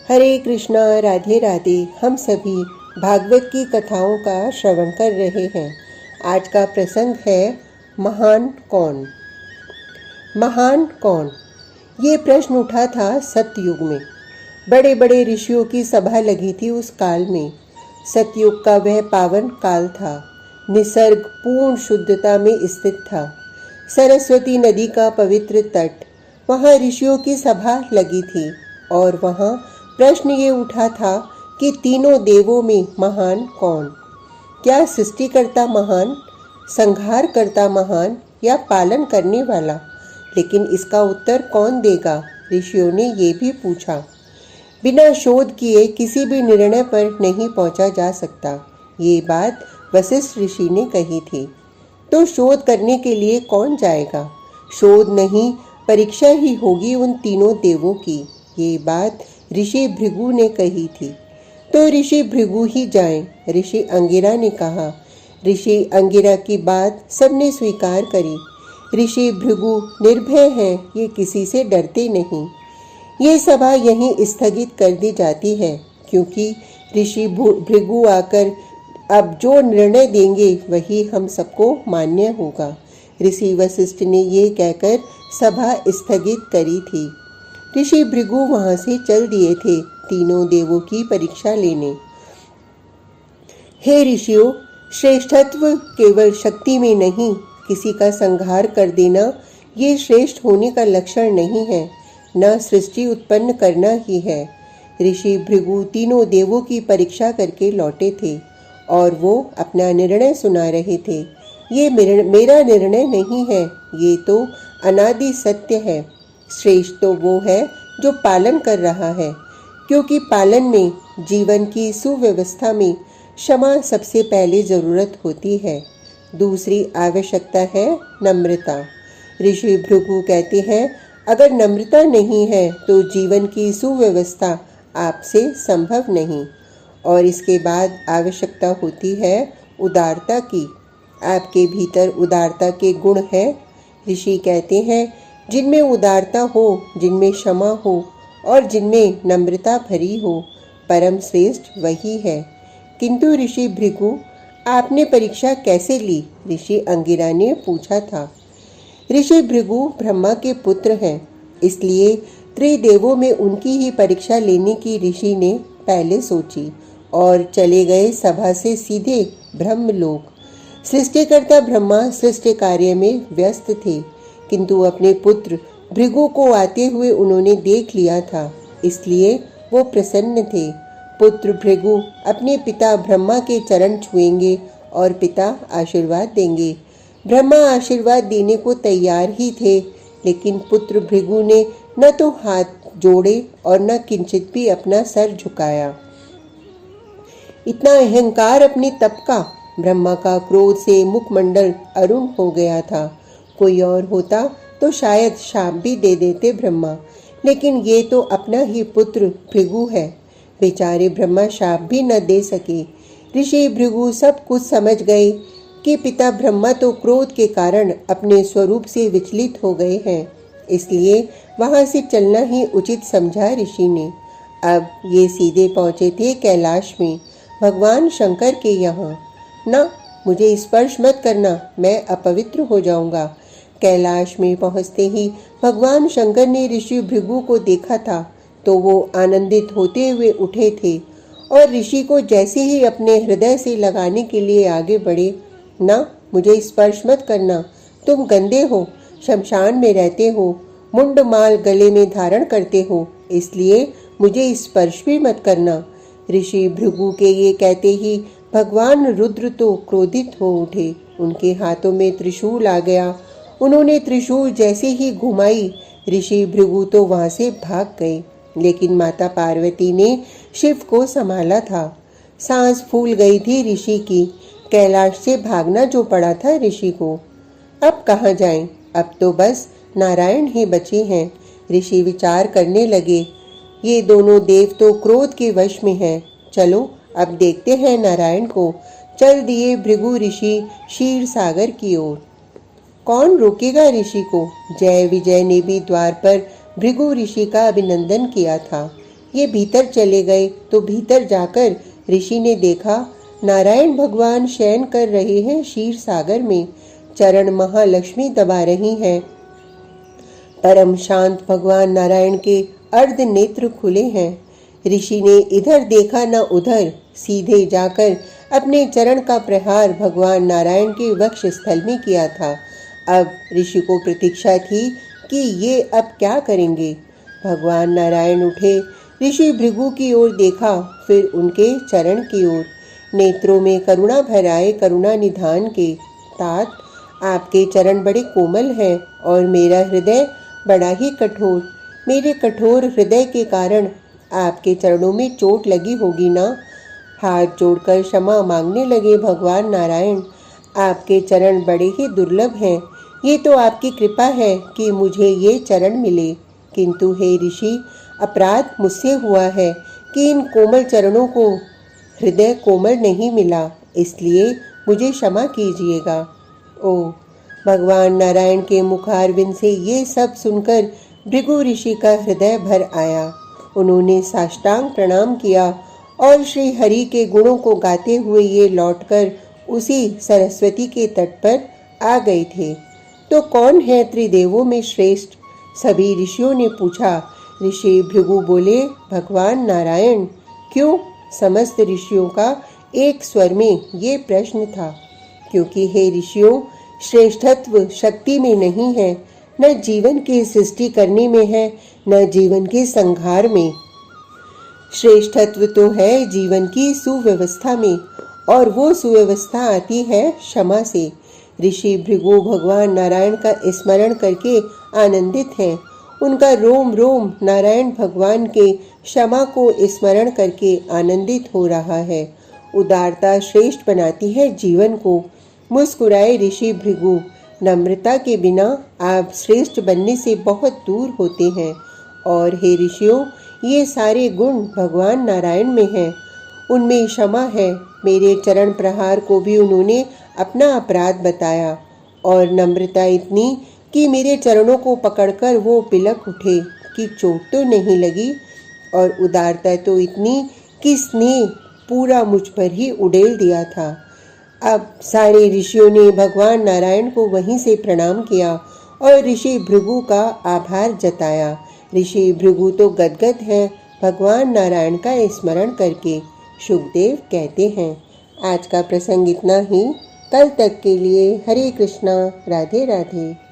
हरे कृष्णा, राधे राधे। हम सभी भागवत की कथाओं का श्रवण कर रहे हैं। आज का प्रसंग है महान कौन। महान कौन, ये प्रश्न उठा था सतयुग में। बड़े बड़े ऋषियों की सभा लगी थी उस काल में। सतयुग का वह पावन काल था। निसर्ग पूर्ण शुद्धता में स्थित था। सरस्वती नदी का पवित्र तट, वहाँ ऋषियों की सभा लगी थी। और वहाँ प्रश्न ये उठा था कि तीनों देवों में महान कौन। क्या सृष्टिकर्ता महान, संहार करता महान, या पालन करने वाला। लेकिन इसका उत्तर कौन देगा, ऋषियों ने ये भी पूछा। बिना शोध किए किसी भी निर्णय पर नहीं पहुंचा जा सकता, ये बात वशिष्ठ ऋषि ने कही थी। तो शोध करने के लिए कौन जाएगा। शोध नहीं, परीक्षा ही होगी उन तीनों देवों की, ये बात ऋषि भृगु ने कही थी। तो ऋषि भृगु ही जाएं, ऋषि अंगिरा ने कहा। ऋषि अंगिरा की बात सबने स्वीकार करी। ऋषि भृगु निर्भय हैं, ये किसी से डरते नहीं। ये सभा यहीं स्थगित कर दी जाती है, क्योंकि ऋषि भृगु आकर अब जो निर्णय देंगे वही हम सबको मान्य होगा। ऋषि वशिष्ठ ने ये कहकर सभा स्थगित करी थी। ऋषि भृगु वहां से चल दिए थे तीनों देवों की परीक्षा लेने। हे ऋषियों, श्रेष्ठत्व केवल शक्ति में नहीं, किसी का संहार कर देना ये श्रेष्ठ होने का लक्षण नहीं है, न सृष्टि उत्पन्न करना ही है। ऋषि भृगु तीनों देवों की परीक्षा करके लौटे थे और वो अपना निर्णय सुना रहे थे। ये मेरा निर्णय नहीं है, ये तो अनादि सत्य है। श्रेष्ठ तो वो है जो पालन कर रहा है, क्योंकि पालन में, जीवन की सुव्यवस्था में क्षमा सबसे पहले जरूरत होती है। दूसरी आवश्यकता है नम्रता। ऋषि भृगु कहते हैं, अगर नम्रता नहीं है तो जीवन की सुव्यवस्था आपसे संभव नहीं। और इसके बाद आवश्यकता होती है उदारता की। आपके भीतर उदारता के गुण है। ऋषि कहते हैं, जिनमें उदारता हो, जिनमें क्षमा हो और जिनमें नम्रता भरी हो, परम श्रेष्ठ वही है। किंतु ऋषि भृगु, आपने परीक्षा कैसे ली, ऋषि अंगिरा ने पूछा था। ऋषि भृगु ब्रह्मा के पुत्र हैं, इसलिए त्रिदेवों में उनकी ही परीक्षा लेने की ऋषि ने पहले सोची और चले गए सभा से सीधे ब्रह्मलोक। सृष्टिकर्ता ब्रह्मा सृष्टि कार्य में व्यस्त थे, किंतु अपने पुत्र भृगु को आते हुए उन्होंने देख लिया था, इसलिए वो प्रसन्न थे। पुत्र भृगु अपने पिता ब्रह्मा के चरण छुएंगे और पिता आशीर्वाद देंगे। ब्रह्मा आशीर्वाद देने को तैयार ही थे, लेकिन पुत्र भृगु ने न तो हाथ जोड़े और न किंचित भी अपना सर झुकाया। इतना अहंकार अपने तप का। ब्रह्मा का क्रोध से मुखमंडल अरुण हो गया था। कोई और होता तो शायद शाप भी दे देते ब्रह्मा, लेकिन ये तो अपना ही पुत्र भृगु है। बेचारे ब्रह्मा शाप भी न दे सके। ऋषि भृगु सब कुछ समझ गए कि पिता ब्रह्मा तो क्रोध के कारण अपने स्वरूप से विचलित हो गए हैं, इसलिए वहां से चलना ही उचित समझा ऋषि ने। अब ये सीधे पहुंचे थे कैलाश में, भगवान शंकर के यहाँ। ना, मुझे स्पर्श मत करना, मैं अपवित्र हो जाऊंगा। कैलाश में पहुंचते ही भगवान शंकर ने ऋषि भृगु को देखा था तो वो आनंदित होते हुए उठे थे और ऋषि को जैसे ही अपने हृदय से लगाने के लिए आगे बढ़े। ना, मुझे स्पर्श मत करना, तुम गंदे हो, शमशान में रहते हो, मुंड माल गले में धारण करते हो, इसलिए मुझे स्पर्श भी मत करना। ऋषि भृगु के ये कहते ही भगवान रुद्र तो क्रोधित हो उठे। उनके हाथों में त्रिशूल आ गया। उन्होंने त्रिशूल जैसे ही घुमाई, ऋषि भृगु तो वहां से भाग गए, लेकिन माता पार्वती ने शिव को संभाला था। सांस फूल गई थी ऋषि की। कैलाश से भागना जो पड़ा था ऋषि को। अब कहाँ जाएं? अब तो बस नारायण ही बचे हैं। ऋषि विचार करने लगे, ये दोनों देव तो क्रोध के वश में हैं। चलो अब देखते हैं नारायण को। चल दिए भृगु ऋषि क्षीर सागर की ओर। कौन रोकेगा ऋषि को। जय विजय ने भी द्वार पर भृगु ऋषि का अभिनंदन किया था। ये भीतर चले गए तो भीतर जाकर ऋषि ने देखा नारायण भगवान शयन कर रहे हैं क्षीर सागर में। चरण महालक्ष्मी दबा रही हैं। परम शांत भगवान नारायण के अर्ध नेत्र खुले हैं। ऋषि ने इधर देखा न उधर, सीधे जाकर अपने चरण का प्रहार भगवान नारायण के वक्ष स्थल में किया था। अब ऋषि को प्रतीक्षा थी कि ये अब क्या करेंगे। भगवान नारायण उठे, ऋषि भृगु की ओर देखा, फिर उनके चरण की ओर। नेत्रों में करुणा भर आए करुणा निधान के। तात, आपके चरण बड़े कोमल हैं और मेरा हृदय बड़ा ही कठोर। मेरे कठोर हृदय के कारण आपके चरणों में चोट लगी होगी ना। हाथ जोड़कर क्षमा मांगने लगे भगवान नारायण। आपके चरण बड़े ही दुर्लभ हैं। ये तो आपकी कृपा है कि मुझे ये चरण मिले, किंतु हे ऋषि, अपराध मुझसे हुआ है कि इन कोमल चरणों को हृदय कोमल नहीं मिला, इसलिए मुझे क्षमा कीजिएगा। ओ भगवान नारायण के मुखारविंद से ये सब सुनकर भृगु ऋषि का हृदय भर आया। उन्होंने साष्टांग प्रणाम किया और श्री हरि के गुणों को गाते हुए ये लौटकर उसी सरस्वती के तट पर आ गए थे। तो कौन है त्रिदेवों में श्रेष्ठ? सभी ऋषियों ने पूछा। ऋषि भृगु बोले, भगवान नारायण। क्यों? समस्त ऋषियों का एक स्वर में ये प्रश्न था। क्योंकि हे ऋषियों, श्रेष्ठत्व शक्ति में नहीं है, न जीवन की सृष्टि करने में है, न जीवन के संहार में। श्रेष्ठत्व तो है जीवन की सुव्यवस्था में, और वो सुव्यवस्था आती है क्षमा से। ऋषि भृगु भगवान नारायण का स्मरण करके आनंदित हैं। उनका रोम रोम नारायण भगवान के क्षमा को स्मरण करके आनंदित हो रहा है। उदारता श्रेष्ठ बनाती है जीवन को। मुस्कुराए ऋषि भृगु, नम्रता के बिना आप श्रेष्ठ बनने से बहुत दूर होते हैं। और हे ऋषियों, ये सारे गुण भगवान नारायण में हैं। उनमें क्षमा है। मेरे चरण प्रहार को भी उन्होंने अपना अपराध बताया, और नम्रता इतनी कि मेरे चरणों को पकड़कर वो बिलख उठे कि चोट तो नहीं लगी, और उदारता तो इतनी कि स्नेह पूरा मुझ पर ही उड़ेल दिया था। अब सारे ऋषियों ने भगवान नारायण को वहीं से प्रणाम किया और ऋषि भृगु का आभार जताया। ऋषि भृगु तो गदगद हैं भगवान नारायण का स्मरण करके। शुकदेव कहते हैं, आज का प्रसंग इतना ही। कल तक के लिए हरे कृष्णा, राधे राधे।